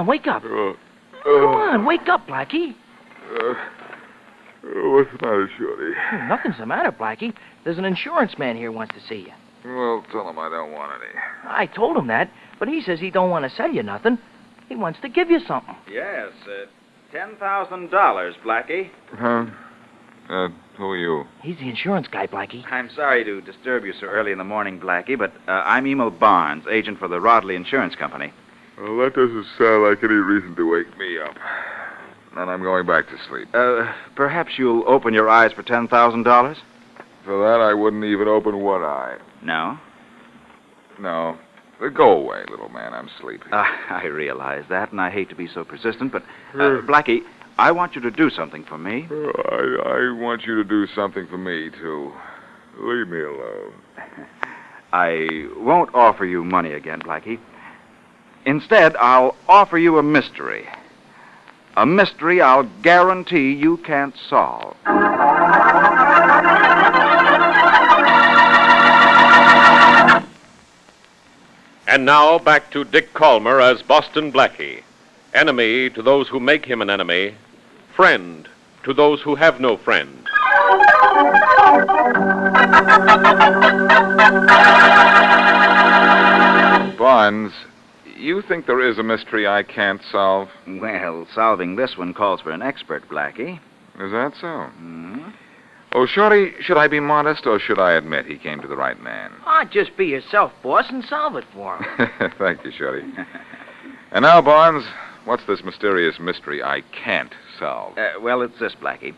on, wake up. Come on, wake up, Blackie. What's the matter, Shorty? Nothing's the matter, Blackie. There's an insurance man here who wants to see you. Well, tell him I don't want any. I told him that, but he says he don't want to sell you nothing. He wants to give you something. Yes, $10,000, Blackie. Huh? Who are you? He's the insurance guy, Blackie. I'm sorry to disturb you so early in the morning, Blackie, but I'm Emo Barnes, agent for the Rodley Insurance Company. Well, that doesn't sound like any reason to wake me up. And I'm going back to sleep. Perhaps you'll open your eyes for $10,000? For that, I wouldn't even open one eye. No? No. Go away, little man. I'm sleepy. I realize that, and I hate to be so persistent, but, Blackie, I want you to do something for me. I want you to do something for me, too. Leave me alone. I won't offer you money again, Blackie. Instead, I'll offer you a mystery. A mystery I'll guarantee you can't solve. And now back to Dick Calmer as Boston Blackie. Enemy to those who make him an enemy. Friend to those who have no friend. Barnes, you think there is a mystery I can't solve? Well, solving this one calls for an expert, Blackie. Is that so? Mm-hmm. Oh, Shorty, should I be modest or should I admit he came to the right man? Just be yourself, boss, and solve it for him. Thank you, Shorty. And now, Barnes, what's this mysterious mystery I can't solve? Well, it's this, Blackie.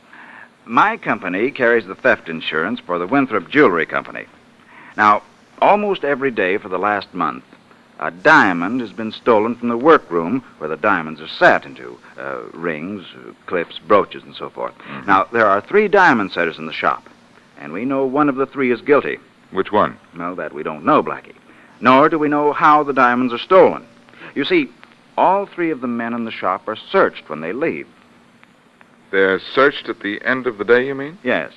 My company carries the theft insurance for the Winthrope Jewelry Company. Now, almost every day for the last month, a diamond has been stolen from the workroom where the diamonds are set into rings, clips, brooches, and so forth. Mm-hmm. Now, there are 3 diamond setters in the shop, and we know one of the 3 is guilty. Which one? Well, that we don't know, Blackie. Nor do we know how the diamonds are stolen. You see, all 3 of the men in the shop are searched when they leave. They're searched at the end of the day, you mean? Yes.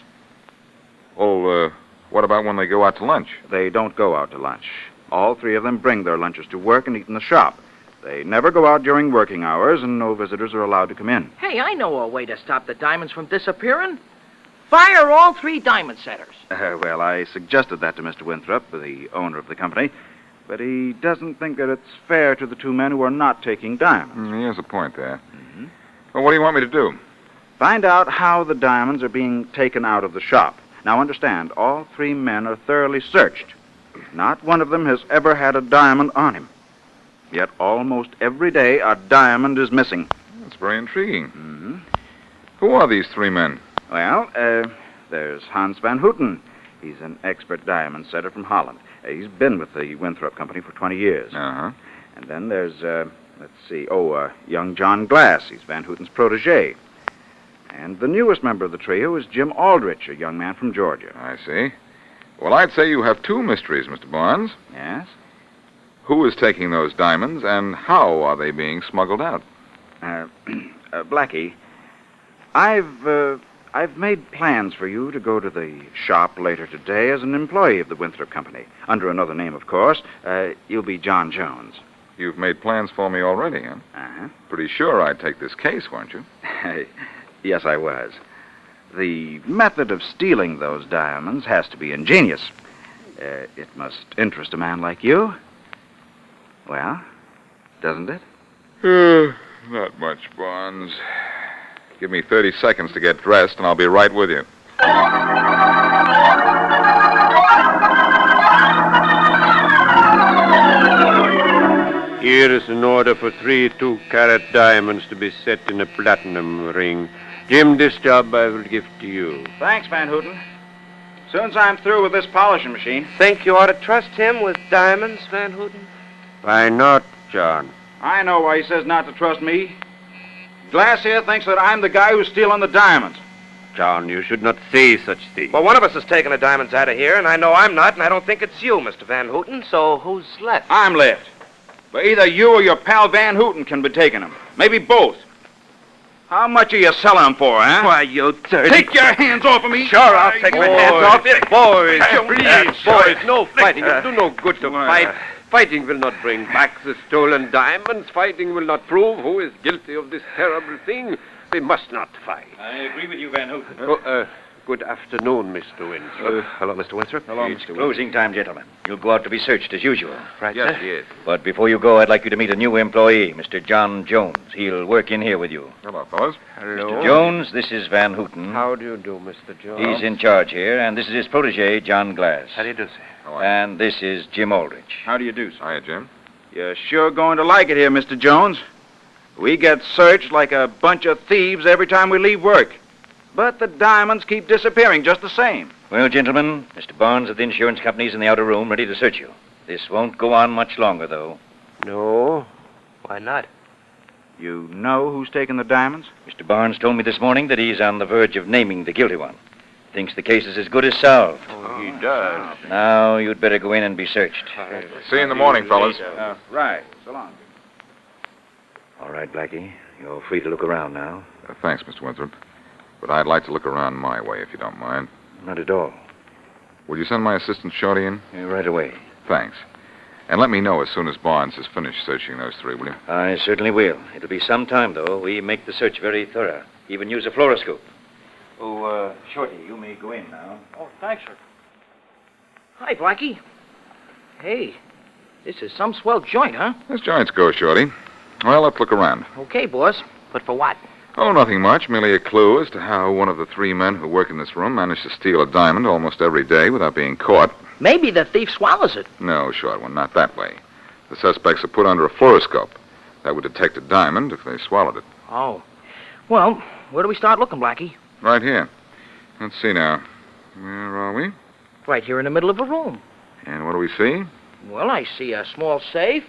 Oh, what about when they go out to lunch? They don't go out to lunch. All 3 of them bring their lunches to work and eat in the shop. They never go out during working hours, and no visitors are allowed to come in. Hey, I know a way to stop the diamonds from disappearing. Fire all 3 diamond setters. Well, I suggested that to Mr. Winthrope, the owner of the company, but he doesn't think that it's fair to the 2 men who are not taking diamonds. He has a point there. Mm-hmm. Well, what do you want me to do? Find out how the diamonds are being taken out of the shop. Now, understand, all 3 men are thoroughly searched. Not one of them has ever had a diamond on him. Yet almost every day a diamond is missing. That's very intriguing. Mm-hmm. Who are these 3 men? Well, there's Hans Van Houten. He's an expert diamond setter from Holland. He's been with the Winthrope Company for 20 years. Uh-huh. And then there's, young John Glass. He's Van Houten's protege. And the newest member of the trio is Jim Aldrich, a young man from Georgia. I see. Well, I'd say you have 2 mysteries, Mr. Barnes. Yes? Who is taking those diamonds, and how are they being smuggled out? Blackie, I've made plans for you to go to the shop later today as an employee of the Winthrope Company. Under another name, of course. You'll be John Jones. You've made plans for me already, huh? Uh-huh. Pretty sure I'd take this case, weren't you? Yes, I was. The method of stealing those diamonds has to be ingenious. It must interest a man like you. Well, doesn't it? Not much, Barnes. Give me 30 seconds to get dressed, and I'll be right with you. Here is an order for 3 2-carat diamonds to be set in a platinum ring. Jim, this job I will give to you. Thanks, Van Houten. Soon as I'm through with this polishing machine. Think you ought to trust him with diamonds, Van Houten? Why not, John? I know why he says not to trust me. Glass here thinks that I'm the guy who's stealing the diamonds. John, you should not say such things. Well, one of us is taking the diamonds out of here, and I know I'm not, and I don't think it's you, Mr. Van Houten, so who's left? I'm left. But either you or your pal Van Houten can be taking them. Maybe both. How much are you selling them for, huh? Why, you dirty... Take your hands off of me. Sure, I'll take my hands off you. Boys, please. Boys, no fighting. It'll do no good to fight. Fighting will not bring back the stolen diamonds. Fighting will not prove who is guilty of this terrible thing. We must not fight. I agree with you, Van Houten. Good afternoon, Mr. Winthrop. Hello, Mr. Winthrop. It's closing time, gentlemen. You'll go out to be searched as usual. Right, Yes, sir. yes. But before you go, I'd like you to meet a new employee, Mr. John Jones. He'll work in here with you. Hello, fellas. Hello. Jones, this is Van Houten. How do you do, Mr. Jones? He's in charge here, and this is his protege, John Glass. How do you do, sir? How are you? And this is Jim Aldrich. How do you do, sir? Hiya, Jim. You're sure going to like it here, Mr. Jones. We get searched like a bunch of thieves every time we leave work. But the diamonds keep disappearing just the same. Well, gentlemen, Mr. Barnes of the insurance company is in the outer room, ready to search you. This won't go on much longer, though. No. Why not? You know who's taken the diamonds? Mr. Barnes told me this morning that he's on the verge of naming the guilty one. Thinks the case is as good as solved. Oh, he does. Now, you'd better go in and be searched. See you in the morning, fellas. Right. So long. All right, Blackie. You're free to look around now. Thanks, Mr. Winthrop. But I'd like to look around my way, if you don't mind. Not at all. Will you send my assistant Shorty in? Right away. Thanks. And let me know as soon as Barnes has finished searching those three, will you? I certainly will. It'll be some time, though. We make the search very thorough. Even use a fluoroscope. Oh, Shorty, you may go in now. Oh, thanks, sir. Hi, Blackie. Hey, this is some swell joint, huh? As joints go, Shorty. Well, let's look around. Okay, boss. But for what? Oh, nothing much. Merely a clue as to how one of the three men who work in this room managed to steal a diamond almost every day without being caught. Maybe the thief swallows it. No, short one, not that way. The suspects are put under a fluoroscope. That would detect a diamond if they swallowed it. Oh. Well, where do we start looking, Blackie? Right here. Let's see now. Where are we? Right here in the middle of a room. And what do we see? Well, I see a small safe,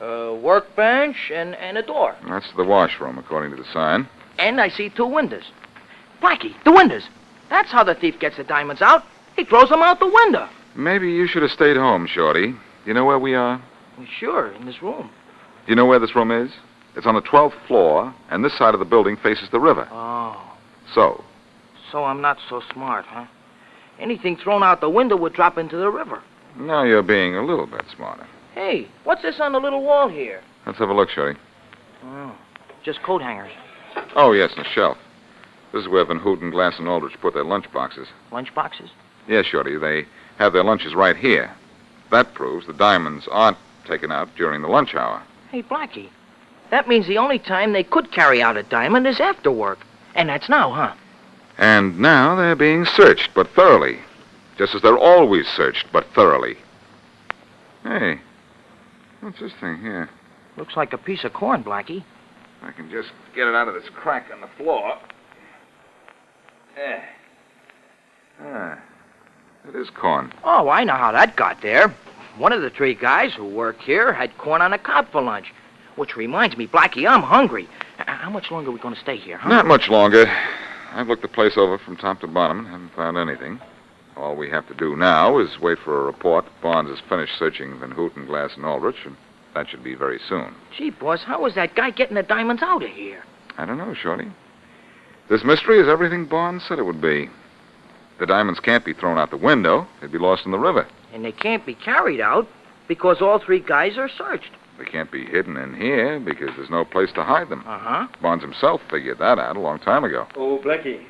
a workbench, and a door. That's the washroom, according to the sign. And I see two windows. Blackie, the windows. That's how the thief gets the diamonds out. He throws them out the window. Maybe you should have stayed home, Shorty. You know where we are? Well, sure, in this room. Do you know where this room is? It's on the 12th floor, and this side of the building faces the river. Oh, So, so I'm not so smart, huh? Anything thrown out the window would drop into the river. now you're being a little bit smarter. Hey, what's this on the little wall here? Let's have a look, Shorty. Oh, just coat hangers. Oh, yes, on the shelf. This is where Van Houten, Glass, and Aldrich put their lunch boxes. Lunch boxes? Yes, Shorty, they have their lunches right here. That proves the diamonds aren't taken out during the lunch hour. Hey, Blackie, that means the only time they could carry out a diamond is after work. And that's now, huh? And now they're being searched, but thoroughly. Just as they're always searched, but thoroughly. Hey, what's this thing here? Looks like a piece of corn, Blackie. I can just get it out of this crack in the floor. There. Ah, it is corn. Oh, I know how that got there. One of the three guys who work here had corn on the cob for lunch. Which reminds me, Blackie, I'm hungry. How much longer are we going to stay here, huh? Not much longer. I've looked the place over from top to bottom and haven't found anything. All we have to do now is wait for a report. Barnes has finished searching Van Houten, Glass, and Aldrich, and that should be very soon. Gee, boss, how was that guy getting the diamonds out of here? I don't know, Shorty. This mystery is everything Barnes said it would be. The diamonds can't be thrown out the window. They'd be lost in the river. And they can't be carried out because all three guys are searched. They can't be hidden in here because there's no place to hide them. Uh-huh. Barnes himself figured that out a long time ago. Oh, Blackie.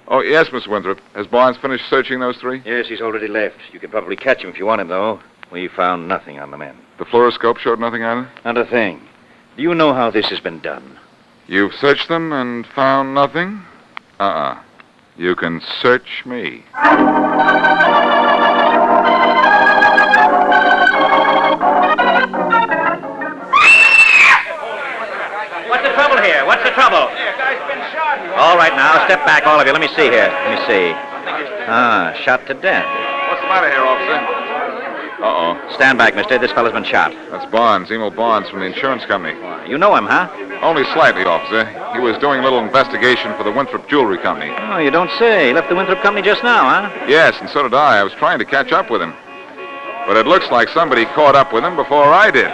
Oh, yes, Mr. Winthrop. Has Barnes finished searching those three? Yes, he's already left. You can probably catch him if you want him, though. We found nothing on the men. The fluoroscope showed nothing on it? Not a thing. Do you know how this has been done? You've searched them and found nothing? Uh-uh. You can search me. What's the trouble here? What's the trouble? All right, now, step back, all of you. Let me see here. Let me see. Ah, shot to death. What's the matter here, officer? Uh-oh. Stand back, mister. This fellow's been shot. That's Barnes, Emo Barnes from the insurance company. You know him, huh? Only slightly, officer. He was doing a little investigation for the Winthrope Jewelry Company. Oh, you don't say. He left the Winthrope Company just now, huh? Yes, and so did I. I was trying to catch up with him. But it looks like somebody caught up with him before I did.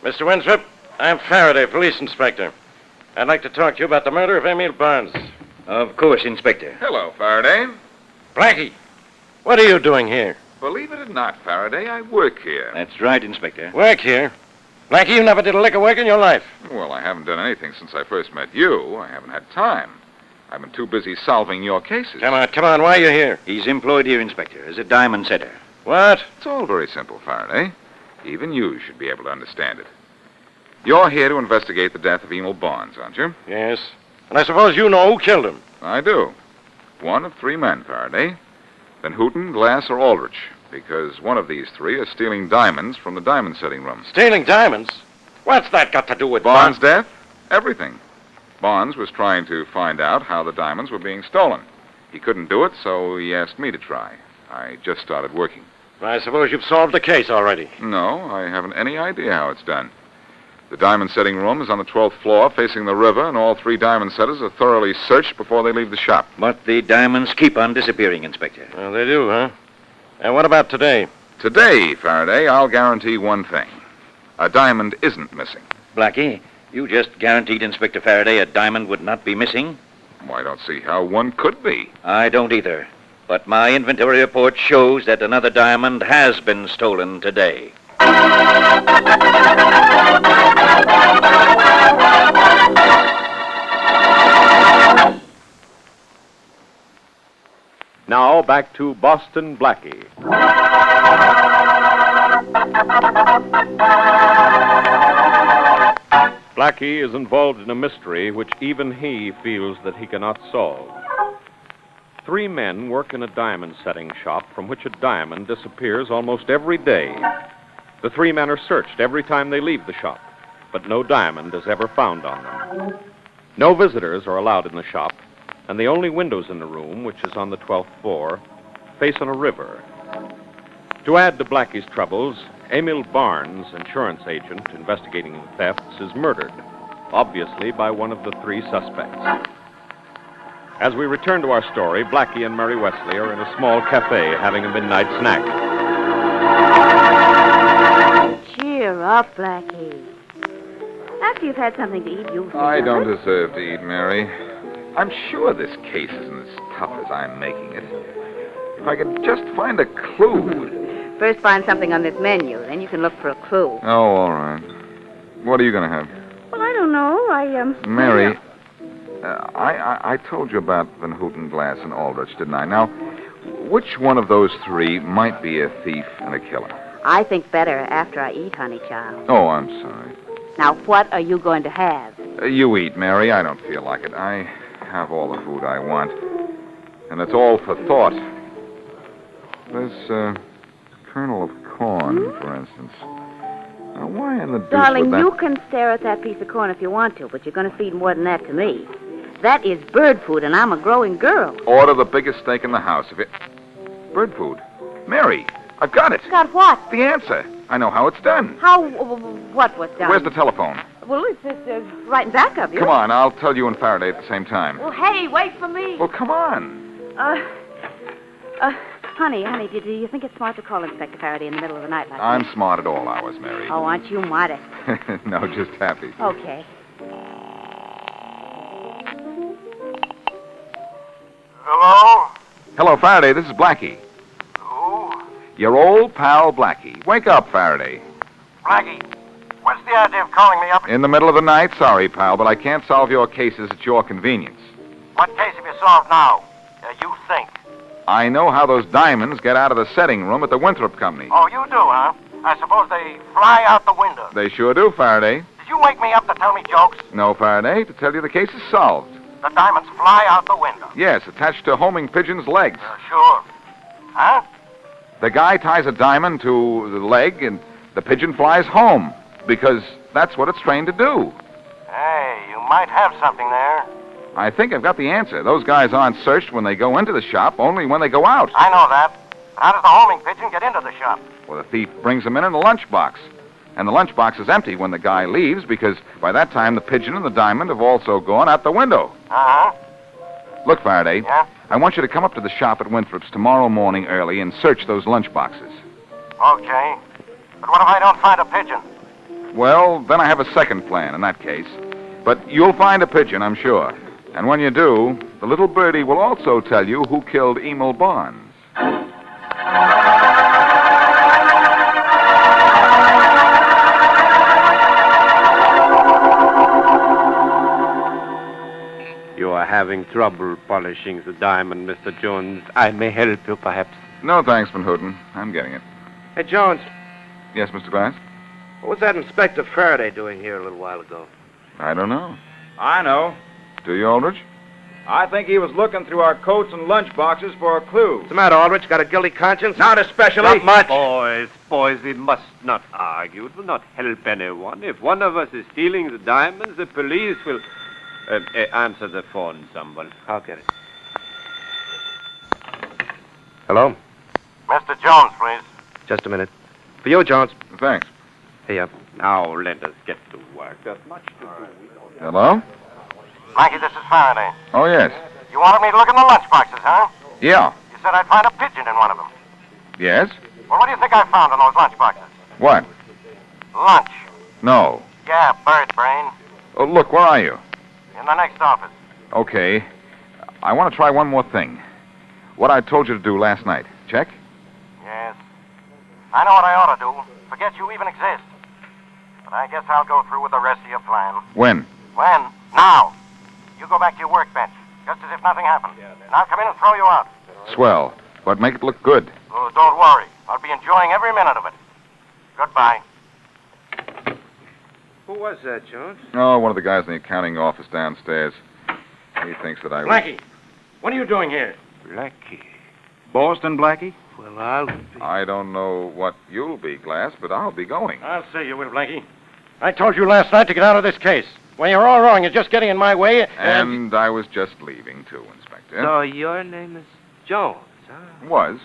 Mr. Winthrop, I'm Faraday, police inspector. I'd like to talk to you about the murder of Emo Barnes. Of course, Inspector. Hello, Faraday. Blackie, what are you doing here? Believe it or not, Faraday, I work here. That's right, Inspector. Work here? Blackie, you never did a lick of work in your life. Well, I haven't done anything since I first met you. I haven't had time. I've been too busy solving your cases. Come on, why are you here? He's employed here, Inspector, as a diamond setter. What? It's all very simple, Faraday. Even you should be able to understand it. You're here to investigate the death of Emo Barnes, aren't you? Yes. And I suppose you know who killed him. I do. One of three men, Faraday. Van Houten, Glass, or Aldrich. Because one of these three is stealing diamonds from the diamond setting room. Stealing diamonds? What's that got to do with Barnes' death? Everything. Barnes was trying to find out how the diamonds were being stolen. He couldn't do it, so he asked me to try. I just started working. I suppose you've solved the case already. No, I haven't any idea how it's done. The diamond setting room is on the 12th floor, facing the river, and all three diamond setters are thoroughly searched before they leave the shop. But the diamonds keep on disappearing, Inspector. Well, they do, huh? And what about today? Today, Faraday, I'll guarantee one thing. A diamond isn't missing. Blackie, you just guaranteed Inspector Faraday a diamond would not be missing? Well, I don't see how one could be. I don't either. But my inventory report shows that another diamond has been stolen today. Now back to Boston Blackie. Blackie is involved in a mystery which even he feels that he cannot solve. Three men work in a diamond setting shop from which a diamond disappears almost every day. The three men are searched every time they leave the shop, but no diamond is ever found on them. No visitors are allowed in the shop, and the only windows in the room, which is on the 12th floor, face on a river. To add to Blackie's troubles, Emo Barnes, insurance agent investigating the thefts, is murdered, obviously by one of the three suspects. As we return to our story, Blackie and Mary Wesley are in a small cafe having a midnight snack. Cheer up, Blackie. After you've had something to eat, you'll feel I don't better. deserve to eat, Mary. I'm sure this case isn't as tough as I'm making it. If I could just find a clue. First find something on this menu, then you can look for a clue. Oh, all right. What are you going to have? Well, I don't know. Mary, I told you about Van Houten, Glass, and Aldrich, didn't I? Now, which one of those three might be a thief and a killer? I think better after I eat, honey child. Oh, I'm sorry. Now, what are you going to have? You eat, Mary. I don't feel like it. I have all the food I want. And it's all for thought. This kernel of corn, for instance. Now, why in the deuce Darling, would that... you can stare at that piece of corn if you want to, but you're going to feed more than that to me. That is bird food, and I'm a growing girl. Order the biggest steak in the house. If it... Bird food. Mary, I've got it. Got what? The answer. I know how it's done. How? What was done? Where's the telephone? Well, it's right in back of you. Come on, I'll tell you and Faraday at the same time. Well, hey, wait for me. Well, come on. Honey, do you think it's smart to call Inspector Faraday in the middle of the night like I'm this? smart at all hours, Mary. Oh, aren't you modest? No, just happy. Okay. Hello? Hello, Faraday. This is Blackie. Who? Your old pal, Blackie. Wake up, Faraday. Blackie, what's the idea of calling me up? In the middle of the night? Sorry, pal, but I can't solve your cases at your convenience. What case have you solved now? You think. I know how those diamonds get out of the setting room at the Winthrope Company. Oh, you do, huh? I suppose they fly out the window. They sure do, Faraday. Did you wake me up to tell me jokes? No, Faraday. To tell you the case is solved. The diamonds fly out the window. Yes, attached to homing pigeon's legs. Sure. Huh? The guy ties a diamond to the leg, and the pigeon flies home, because that's what it's trained to do. Hey, you might have something there. I think I've got the answer. Those guys aren't searched when they go into the shop, only when they go out. I know that. How does the homing pigeon get into the shop? Well, the thief brings them in a lunchbox. And the lunchbox is empty when the guy leaves, because by that time the pigeon and the diamond have also gone out the window. Uh-huh. Look, Faraday. Yeah? I want you to come up to the shop at Winthrope's tomorrow morning early and search those lunchboxes. Okay. But what if I don't find a pigeon? Well, then I have a second plan in that case. But you'll find a pigeon, I'm sure. And when you do, the little birdie will also tell you who killed Emo Barnes. You are having trouble polishing the diamond, Mr. Jones. I may help you, perhaps. No, thanks, Van Houten. I'm getting it. Hey, Jones, Yes, Mr. Glass? what was that Inspector Faraday doing here a little while ago? I don't know. I know. Do you, Aldrich? I think he was looking through our coats and lunch boxes for a clue. What's the matter, Aldrich? Got a guilty conscience? Not especially. Not much. Boys, we must not argue. It will not help anyone. If one of us is stealing the diamonds, the police will... answer the phone, someone. I'll get it. Hello? Mr. Jones, please. Just a minute. For you, Jones. Thanks. Here. Now, let us get to work. There's much to do. Hello? Blackie, this is Faraday. Oh, yes. You wanted me to look in the lunch boxes, huh? Yeah. You said I'd find a pigeon in one of them. Yes? Well, what do you think I found in those lunch boxes? What? Lunch. No. Yeah, bird brain. Oh, look, where are you? In the next office. Okay. I want to try one more thing. What I told you to do last night. Check? Yes. I know what I ought to do. Forget you even exist. But I guess I'll go through with the rest of your plan. When? When? Now. You go back to your workbench, just as if nothing happened. And I'll come in and throw you out. Swell. But make it look good. Oh, don't worry. I'll be enjoying every minute of it. Goodbye. Who was that, Jones? Oh, one of the guys in the accounting office downstairs. He thinks that I... Blackie, what are you doing here? Blackie. Boston, Blackie? Well, I'll be... I don't know what you'll be, Glass, but I'll be going. I'll say you will, Blackie. I told you last night to get out of this case. Well, you're all wrong. You're just getting in my way. And I was just leaving, too, Inspector. So your name is Jones, huh? Was.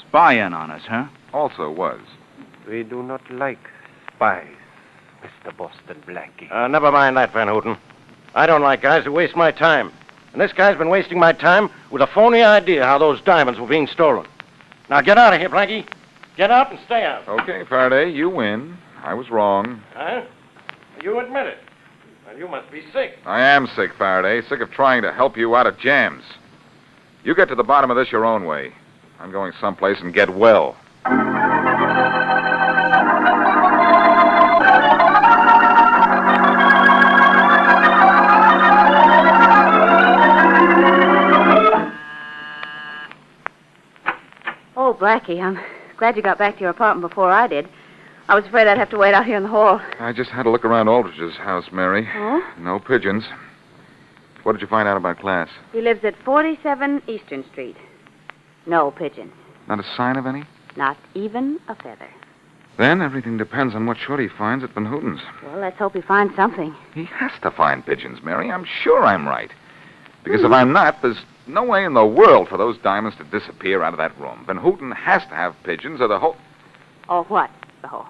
Spying on us, huh? Also was. We do not like spies, Mr. Boston Blackie. Never mind that, Van Houten. I don't like guys who waste my time. And this guy's been wasting my time with a phony idea how those diamonds were being stolen. Now get out of here, Blackie. Get out and stay out. Okay, Faraday, you win. I was wrong. Huh? You admit it. Well, you must be sick. I am sick, Faraday. Sick of trying to help you out of jams. You get to the bottom of this your own way. I'm going someplace and get well. Oh, Blackie, I'm glad you got back to your apartment before I did. I was afraid I'd have to wait out here in the hall. I just had to look around Aldrich's house, Mary. Oh? No pigeons. What did you find out about Glass? He lives at 47 Eastern Street. No pigeons. Not a sign of any? Not even a feather. Then everything depends on what Shorty finds at Van Houten's. Well, let's hope he finds something. He has to find pigeons, Mary. I'm sure I'm right. Because if I'm not, there's no way in the world for those diamonds to disappear out of that room. Van Houten has to have pigeons or the whole... Oh, what? The whole...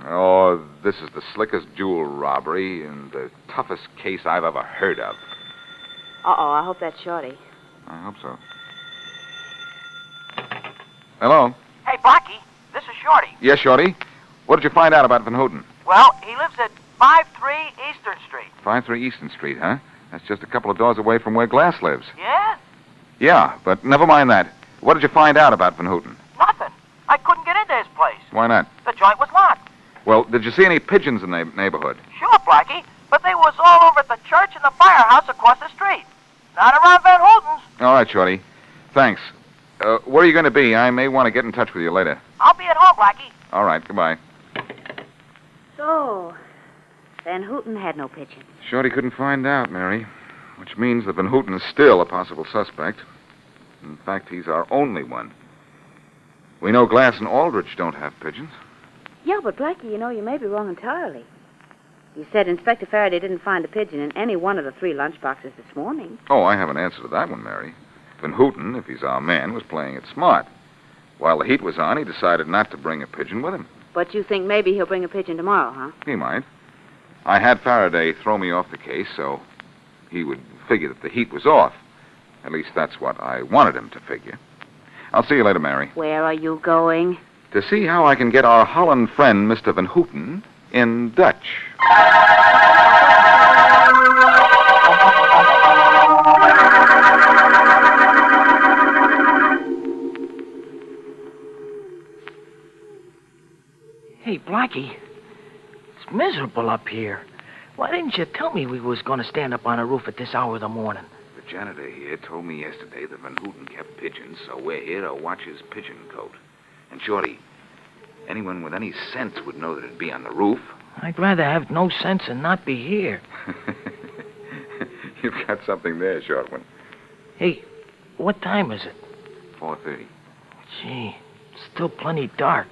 Oh, this is the slickest jewel robbery and the toughest case I've ever heard of. Uh-oh, I hope that's Shorty. I hope so. Hello? Hey, Blackie, this is Shorty. Yes, Shorty? What did you find out about Van Houten? Well, he lives at 53 Eastern Street. 53 Eastern Street, huh? That's just a couple of doors away from where Glass lives. Yeah? Yeah, but never mind that. What did you find out about Van Houten? Nothing. I couldn't get into his place. Why not? The joint was locked. Well, did you see any pigeons in the neighborhood? Sure, Blackie, but they was all over at the church and the firehouse across the street. Not around Van Houten's. All right, Shorty. Thanks. Where are you going to be? I may want to get in touch with you later. I'll be at home, Blackie. All right, goodbye. So, Van Houten had no pigeons. Shorty couldn't find out, Mary, which means that Van Houten is still a possible suspect. In fact, he's our only one. We know Glass and Aldrich don't have pigeons. Yeah, but Blackie, you may be wrong entirely. You said Inspector Faraday didn't find a pigeon in any one of the 3 lunchboxes this morning. Oh, I have an answer to that one, Mary. Van Houten, if he's our man, was playing it smart. While the heat was on, he decided not to bring a pigeon with him. But you think maybe he'll bring a pigeon tomorrow, huh? He might. I had Faraday throw me off the case, so he would figure that the heat was off. At least that's what I wanted him to figure. I'll see you later, Mary. Where are you going? To see how I can get our Holland friend, Mr. Van Houten, in Dutch. Hey, Blackie, it's miserable up here. Why didn't you tell me we was going to stand up on a roof at this hour of the morning? The janitor here told me yesterday that Van Houten kept pigeons, so we're here to watch his pigeon cote. And, Shorty, anyone with any sense would know that it'd be on the roof. I'd rather have no sense and not be here. You've got something there, short one. Hey, what time is it? 4:30. Gee, it's still plenty dark.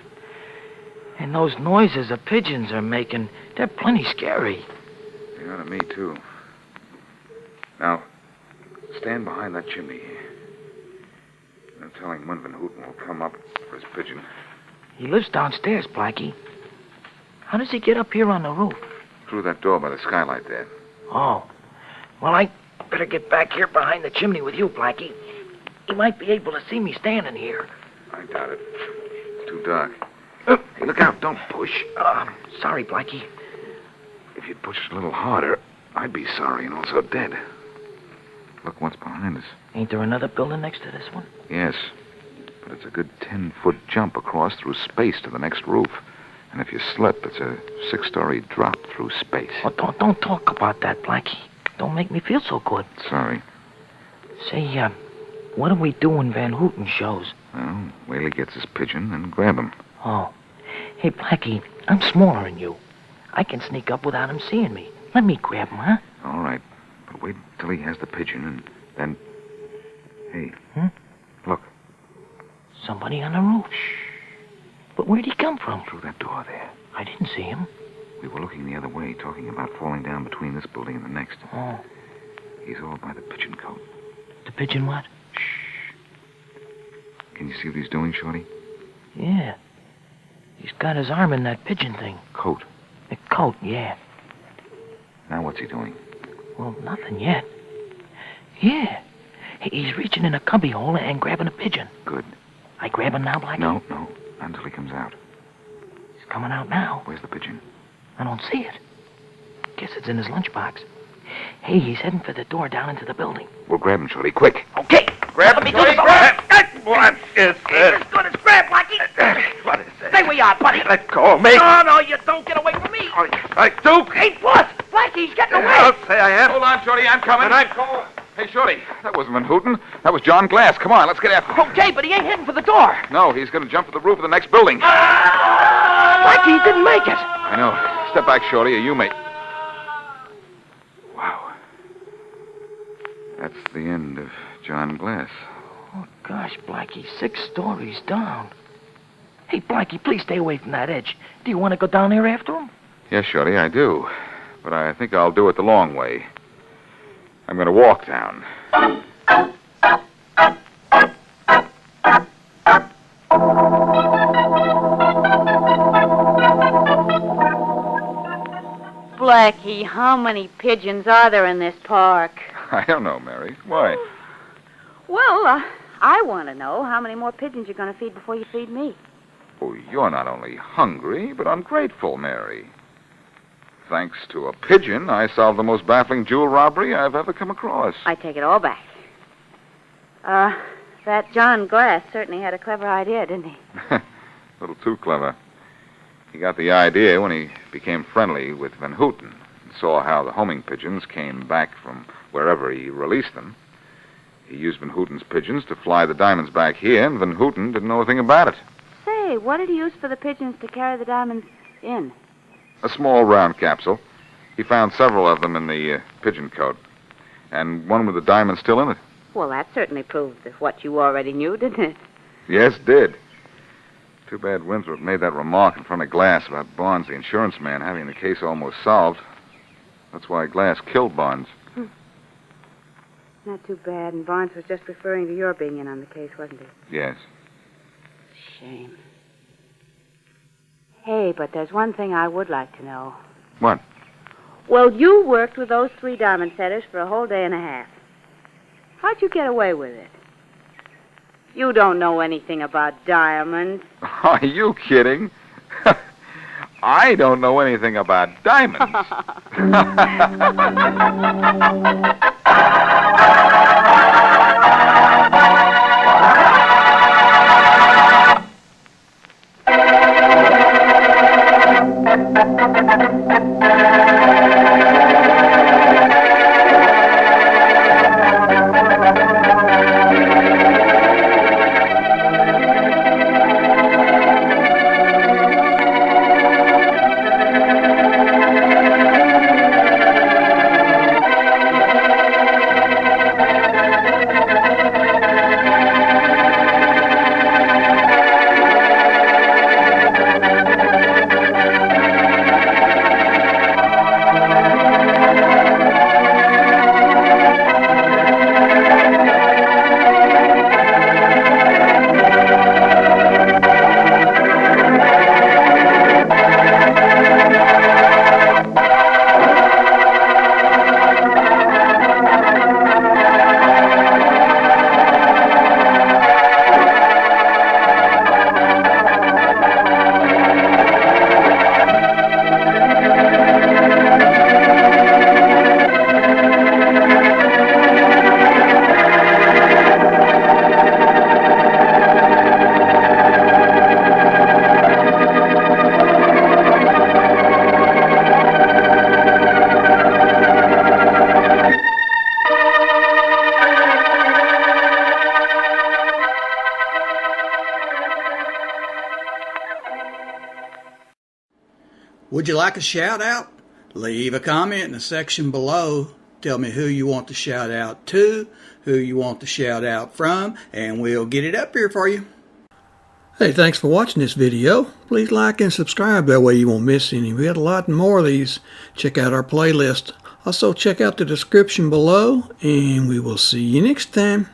And those noises the pigeons are making, they're plenty scary. They are to me, too. Now, stand behind that chimney here. No telling when Van Houten will come up for his pigeon. He lives downstairs, Blackie. How does he get up here on the roof? Through that door by the skylight there. Oh. Well, I better get back here behind the chimney with you, Blackie. He might be able to see me standing here. I doubt it. It's too dark. Hey, look out. Don't push. Sorry, Blackie. If you'd pushed a little harder, I'd be sorry and also dead. Look what's behind us. Ain't there another building next to this one? Yes, but it's a good 10-foot jump across through space to the next roof. And if you slip, it's a 6-story drop through space. Oh, don't talk about that, Blackie. Don't make me feel so good. Sorry. Say, what do we do when Van Houten shows? Well, Whaley gets his pigeon and grab him. Oh. Hey, Blackie, I'm smaller than you. I can sneak up without him seeing me. Let me grab him, huh? All right, but wait till he has the pigeon and then... Hey. Look. Somebody on the roof. Shh. But where'd he come from? Through that door there. I didn't see him. We were looking the other way, talking about falling down between this building and the next. Oh. He's all by the pigeon cote. The pigeon what? Shh. Can you see what he's doing, Shorty? Yeah. He's got his arm in that pigeon thing. Coat. The coat, yeah. Now what's he doing? Well, nothing yet. Yeah. He's reaching in a cubby hole and grabbing a pigeon. Good. I grab him now, Blackie? No. Until he comes out. He's coming out now. Where's the pigeon? I don't see it. Guess it's in his lunchbox. Hey, he's heading for the door down into the building. We'll grab him, Shorty. Quick. Okay. Grab him, Shorty. What is Ain't as good as grab, Blackie. What is this? Stay where you are, buddy. Let go of me. No, you don't get away from me. Duke. Hey, what? Blackie's getting away. I'll say I am. Hold on, Shorty. I'm coming. And I'm going. Hey, Shorty. That wasn't Van Houten. That was John Glass. Come on, let's get after him. Okay, but he ain't heading for the door. No, he's going to jump for the roof of the next building. Blackie didn't make it. I know. Step back, Shorty, or you may... Wow. That's the end of John Glass. Oh, gosh, Blackie, 6 stories down. Hey, Blackie, please stay away from that edge. Do you want to go down there after him? Yes, Shorty, I do. But I think I'll do it the long way. I'm going to walk down. Blackie, how many pigeons are there in this park? I don't know, Mary. Why? Well, I want to know how many more pigeons you're going to feed before you feed me. Oh, you're not only hungry, but ungrateful, Mary. Thanks to a pigeon, I solved the most baffling jewel robbery I've ever come across. I take it all back. That John Glass certainly had a clever idea, didn't he? A little too clever. He got the idea when he became friendly with Van Houten and saw how the homing pigeons came back from wherever he released them. He used Van Houten's pigeons to fly the diamonds back here, and Van Houten didn't know a thing about it. Say, what did he use for the pigeons to carry the diamonds in? A small round capsule. He found several of them in the pigeon cote, and one with the diamond still in it. Well, that certainly proved what you already knew, didn't it? Yes, it did. Too bad Winthrope made that remark in front of Glass about Barnes, the insurance man, having the case almost solved. That's why Glass killed Barnes. Not too bad, and Barnes was just referring to your being in on the case, wasn't he? Yes. Shame. Hey, but there's one thing I would like to know. What? Well, you worked with those 3 diamond setters for a whole day and a half. How'd you get away with it? You don't know anything about diamonds. Are you kidding? I don't know anything about diamonds. Would you like a shout out? Leave a comment in the section below. Tell me who you want to shout out to, who you want to shout out from, and we'll get it up here for you. Hey, thanks for watching this video. Please like and subscribe, that way you won't miss any. We got a lot more of these. Check out our playlist. Also check out the description below, and we will see you next time.